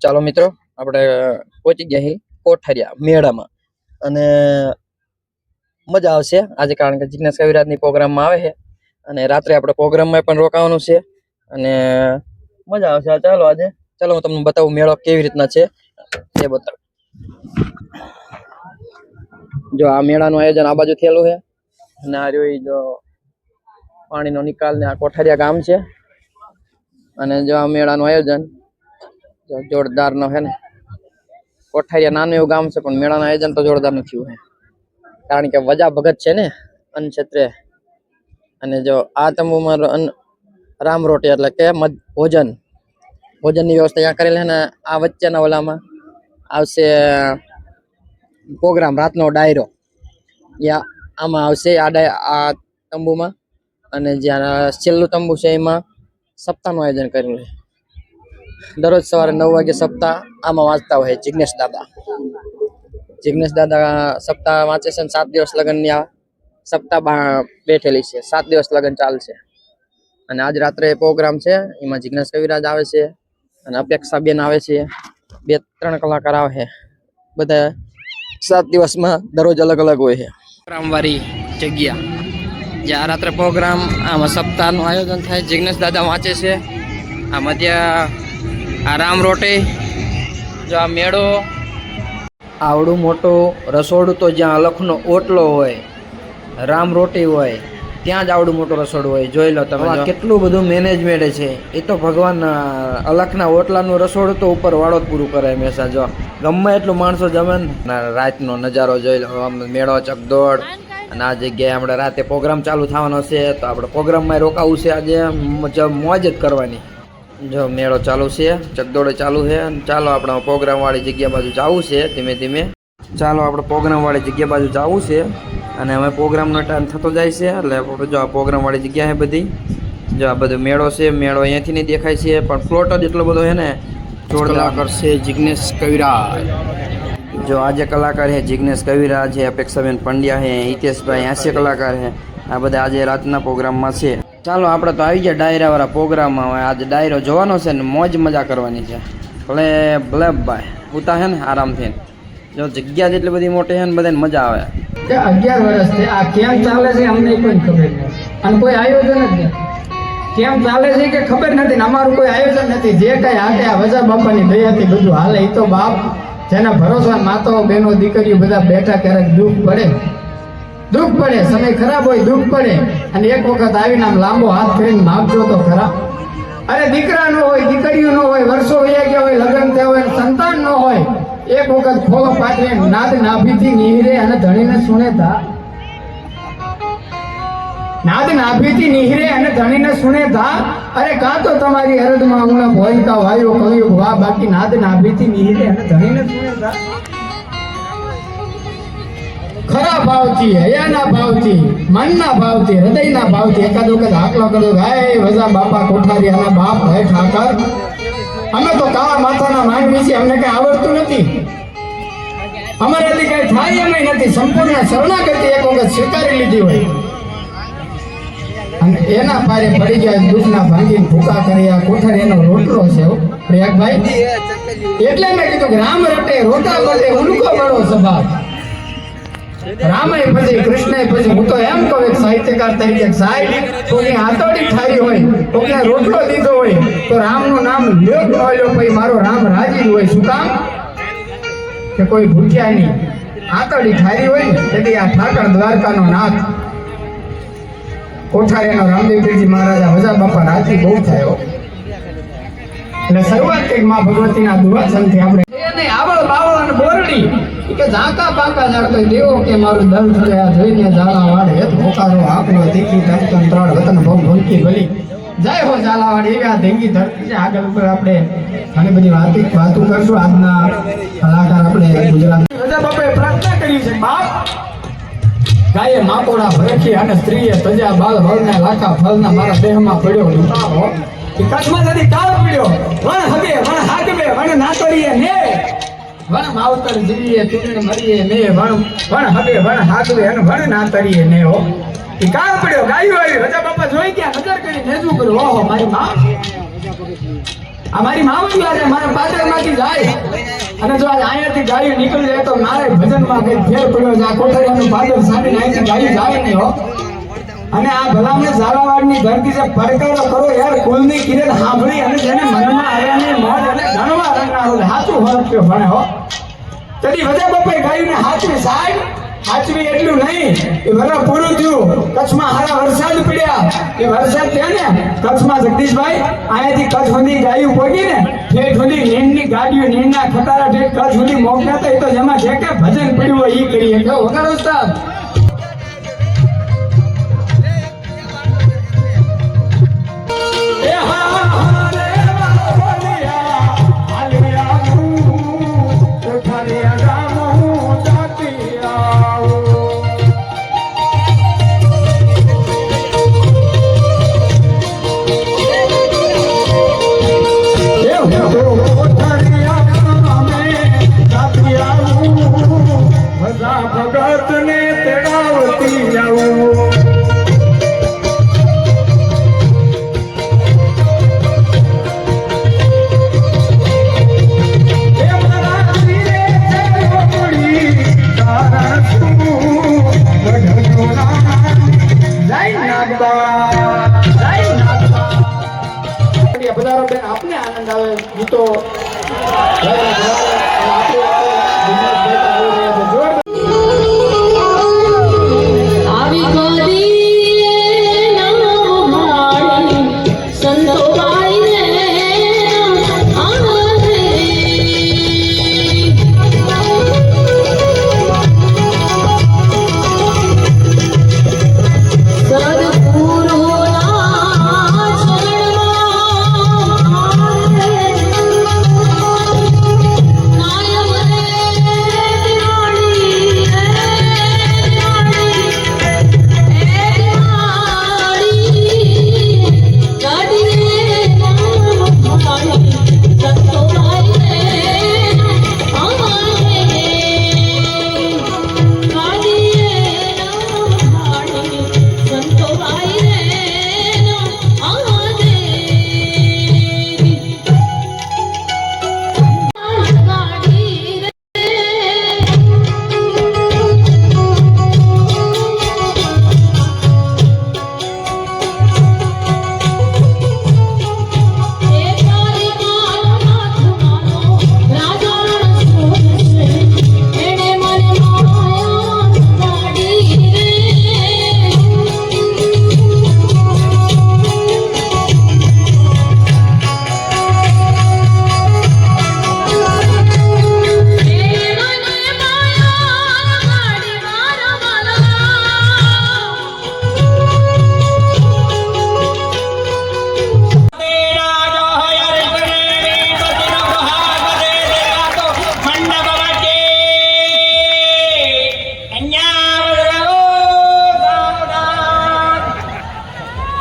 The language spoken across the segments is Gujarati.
ચાલો મિત્રો આપણે પહોંચી ગયા છીએ કોઠારિયા મેળામાં અને મજા આવશે આજે કારણ કે જિગ્નેશ કવિરાજની પ્રોગ્રામમાં આવે છે અને રાત્રે આપણે પ્રોગ્રામમાં પણ રોકાવાનું છે અને મજા આવશે ચાલો આજે ચાલો હું તમને બતાવું મેળો કેવી રીતના છે એ બતાવું જો આ મેળાનું આયોજન આ બાજુ થયેલું છે અને આ રહ્યો જો પાણીનો નિકાલ ને આ કોઠારિયા ગામ છે અને જો આ મેળાનું આયોજન જોરદાર નો है ने कोठारिया नानु એવું ગામ છે પણ મેળાનું આયોજન તો જોરદાર ન થયું છે કારણ કે વજા ભગત છે ને અન્ન ક્ષેત્રે અને જો આ તંબુમાં રામ રોટી એટલે કે ભોજનની વ્યવસ્થા ત્યાં કરેલી છે ને આ વચ્ચેના ઓલામાં આવશે પ્રોગ્રામ રાતનો ડાયરો યા આમાં આવશે આ તંબુમાં અને જ્યાં છેલ્લું તંબુ છે એમાં સપ્તાહનું આયોજન કરેલું છે दररोज सवारे 9 वागे सप्ताह आम वाँचता हो जिग्नेश दादा सप्ताह वाँचे 7 दिवस लगन सप्ताह बैठेली है 7 दिवस लगन चालशे અને આજ રાત્રે પ્રોગ્રામ છે એમાં જિગ્નેશ કવિરાજ આવે છે અને અપેક્ષા બેન આવે છે 2-3 કલાકાર આવે છે બધા 7 દિવસમાં દરરોજ અલગ અલગ હોય છે પ્રોગ્રામ વાળી જગ્યા જ્યાં રાત્રે પ્રોગ્રામ આમાં સપ્તાહનું આયોજન થાય જિગ્નેશ દાદા વાંચે છે આ મધ્ય આ રામ રોટી જો આ મેળો આવડું મોટું રસોડું તો જ્યાં અલખનો ઓટલો હોય રામ રોટી હોય ત્યાં જ આવડું મોટું રસોડું હોય જોઈ લો તમે કેટલું બધું મેનેજમેન્ટ છે એ તો ભગવાન અલખના ઓટલાનું રસોડું તો ઉપર વાળો જ પૂરું કરે હંમેશા જો ગમે એટલું માણસો જમે ને રાતનો નજારો જોઈ લો મેળો ચકદોડ અને આ જગ્યાએ આપણે રાતે પ્રોગ્રામ ચાલુ થવાનો છે તો આપણે પ્રોગ્રામમાં રોકાવું છે આજે મોજ જ કરવાની જો મેળો ચાલુ છે ચકદોડે ચાલુ છે ચાલો આપણે પ્રોગ્રામ વાળી જગ્યા બાજુ જવું છે ધીમે ધીમે ચાલો આપણે પ્રોગ્રામ વાળી જગ્યા બાજુ જવું છે અને હવે પ્રોગ્રામનો ટાઈમ થતો જાય છે એટલે જો આ પ્રોગ્રામ વાળી જગ્યા છે બધી જો આ બધો મેળો છે મેળો અહીંયાથી નહીં દેખાય છે પણ પ્લોટ જ એટલો બધો છે ને જોરદાર કરશે જિગ્નેશ કવિરાજ જો આજે કલાકાર છે જિગ્નેશ કવિરાજ છે અપેક્ષાબેન પંડ્યા છે હિતેશભાઈ હાસ્ય કલાકાર છે આ બધા આજે રાતના પ્રોગ્રામમાં છે ચાલો આપણે તો આવી ગયા ડાયરા વાળા પ્રોગ્રામમાં હવે આજે ડાયરો જોવાનો છે ને મોજ મજા કરવાની છે ભલે ભલે ભાઈ ઉતા છે ને આરામથી જો જગ્યા જેટલી બધી મોટી છે ને બધાને મજા આવે 11 વર્ષથી આ કેમ ચાલે છે અમને કોઈ ખબર નથી અને કોઈ આયોજન જ નથી કેમ ચાલે છે કે ખબર નથી ને અમારું કોઈ આયોજન નથી જે કઈ હાટે આ વજા બાપાની દયાથી બધું હાલે એ તો બાપ જેના ભરોસા માતાઓ બહેનો દીકરીઓ બધા બેઠા ક્યારેક દુઃખ પડે સમય ખરાબ હોય દુઃખ પડે અને એક વખત આવીને આમ લાંબો હાથ કરીને માગજો તો ખરા અરે દીકરા ન હોય દીકરીઓ ન હોય વર્ષો વયા ગયા હોય લગ્ન થયા હોય સંતાન ન હોય એક વખત ખોલો પાથરી નાદ નાભીથી નિહરે અને ધણીને સુનેતા નાદ નાભીથી નિહરે અને ધણીને સુનેતા અરે કાં તો તમારી અરદમાં હમણાં ભોયકા વાયો કવિયો વાહ બાકી નાદ નાભીથી નિહરે અને ધણીને સુનેતા ખરા ભાવથી હૈયાના ભાવથી મનના ભાવથી હૃદયના ભાવથી એકાદ વખત આકલો કર્યો હાય વજા બાપા કોઠારિયાના બાપ હે ઠાકર અમે તો કાળા માથાના માનવી છીએ અમને કઈ આવડતું નથી અમારાથી કઈ થાય એમ નથી સંપૂર્ણ શરણાગતિ એક વખત સ્વીકારી લીધી હોય અને એના પારે પડી ગયા દુઃખના ભાંગીને ભૂકા કર્યા કોઠારિયાનો રોટલો છે પ્રયાગભાઈ એટલે મેં કીધું કે રામ રટે રોટા બદે ઉલકો બળો સ્વભાવ રામે પછી કૃષ્ણે પછી હું તો એમ કહું એક સાહિત્યકાર તરીકે સાહેબ કોઈની હાથોડી ઠારી હોય કોઈને રોટલો દીધો હોય તો રામનું નામ લ્યો ન લ્યો પછી મારો રામ રાજી હોય શું કામ કે કોઈ ભૂખ્યા નહીં હાથોડી ઠારી હોય ને તેથી આ ઠાકર દ્વારકાનો નાથ કોઠારિયાનો રામદેવજી મહારાજા વજા બાપા રાજી બહુ થયો એટલે શરૂઆત કંઈક માં ભગવતીના દુવાસનથી આપણે આવળ બાવળ અને બોરડી કે ઝાંકા બાકા જાડતો દેવો કે મારું દલ થયા જોઈને ઝાલાવાડ હેત ભોકારો આપનો તીખી ધરતન ત્રણ વતન ભોગ ભંકી ભલી જય હો ઝાલાવાડ એવી આ ધેંગી ધરતી છે આગળ ઉપર આપણે ઘણી બધી વાતો કરશું આજના કલાકાર આપણે ગુજરાત રજા બાપાએ પ્રાર્થના કરી છે બાપ ગાયે માકોડા ભરખી અને સ્ત્રીએ તજા બાલ હળના લાખા ફળના મારા દેહમાં પડ્યો લૂંટાવો કચ્છમાં નથી કાળ પડ્યો વણ હગે વણ હાગવે વણ નાતરીએ ને વણ માવતર જીવીએ તીરણ મરીએ ને વણ હગે વણ હાગવે અને વણ નાતરીએ ને હો ઈ કાળ પડ્યો ગાયો આવી રજા બાપા જોઈ ગયા નજર કરી નેજું કર્યું ઓહો મારી માં આ મારી માવડી આજે મારા પાદરમાંથી જાય અને જો આજ અહીંયાથી ગાડી નીકળી જાય તો મારે ભજનમાં કઈ ફેર પડ્યો છે. આ કોઠારીયાનું પાદર સાડીને અહીંથી ગાડી જાય નહીં હો. અને આ ભલામણે ઝાલાવાડની ધરતી જે પડકારો કરો યાર કુલની કિરણ સાંભળી અને જેને મનમાં આવ્યાની મોજ અને ઘણવા રંગનારો સાચું હરપ્યો ભણે હો. તદી વજા બાપાએ ગાયુંને હાચવી સાહેબ હાચવી એટલું નહીં એ વરા પૂરું થયું. કચ્છમાં હારા વરસાદ પડ્યા એ વરસાદ થયા ને કચ્છમાં જગદીશભાઈ અહીંયાથી કચ્છ સુધી ગાયું પહોંચી ને ઠેઠ સુધી નીણની ગાડીઓ નીણના ખટારા ઠેઠ કચ્છ સુધી મોકલ્યા હતા. એ તો જેમાં જે કે ભજન પડ્યું હોય એ કરીએ કેવો વગર ઉસ્તાદ. ભગત ને તેડાવતી જાઉં આપને આનંદ આવે ગીતો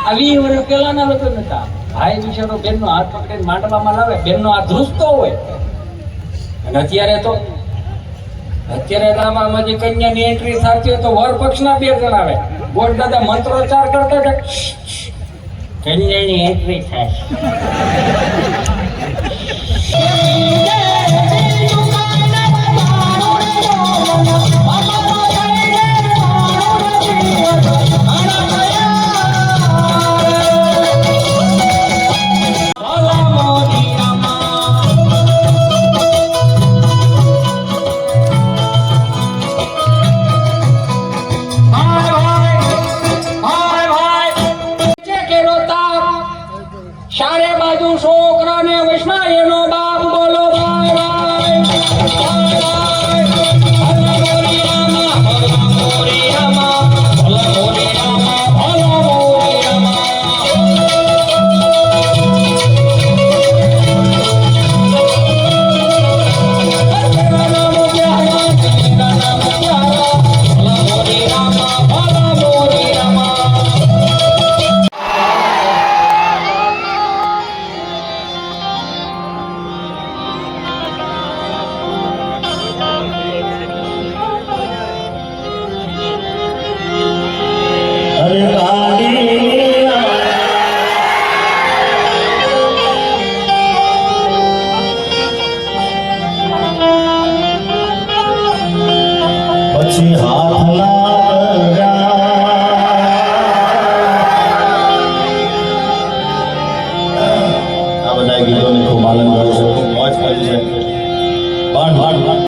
આવી વર્ષ પેલાના લોકો નતા. ભાઈ વિશેનો બેનનો હાથ પકડીને માંડવામાં લાવે, બેનનો હાથ ધ્રુસતો હોય. અને અત્યારે તો આમાં જે કન્યાની એન્ટ્રી થતી હોય તો વર પક્ષના 2 જણ આવે. ગોડ દાદા મંત્રોચ્ચાર કરતા હતા, કન્યાની એન્ટ્રી થાય. ચારે બાજુ છોકરાને વૈષ્ણવ એનો બાપ બોલો ભાઈ ભાઈ થાય છે. બાણ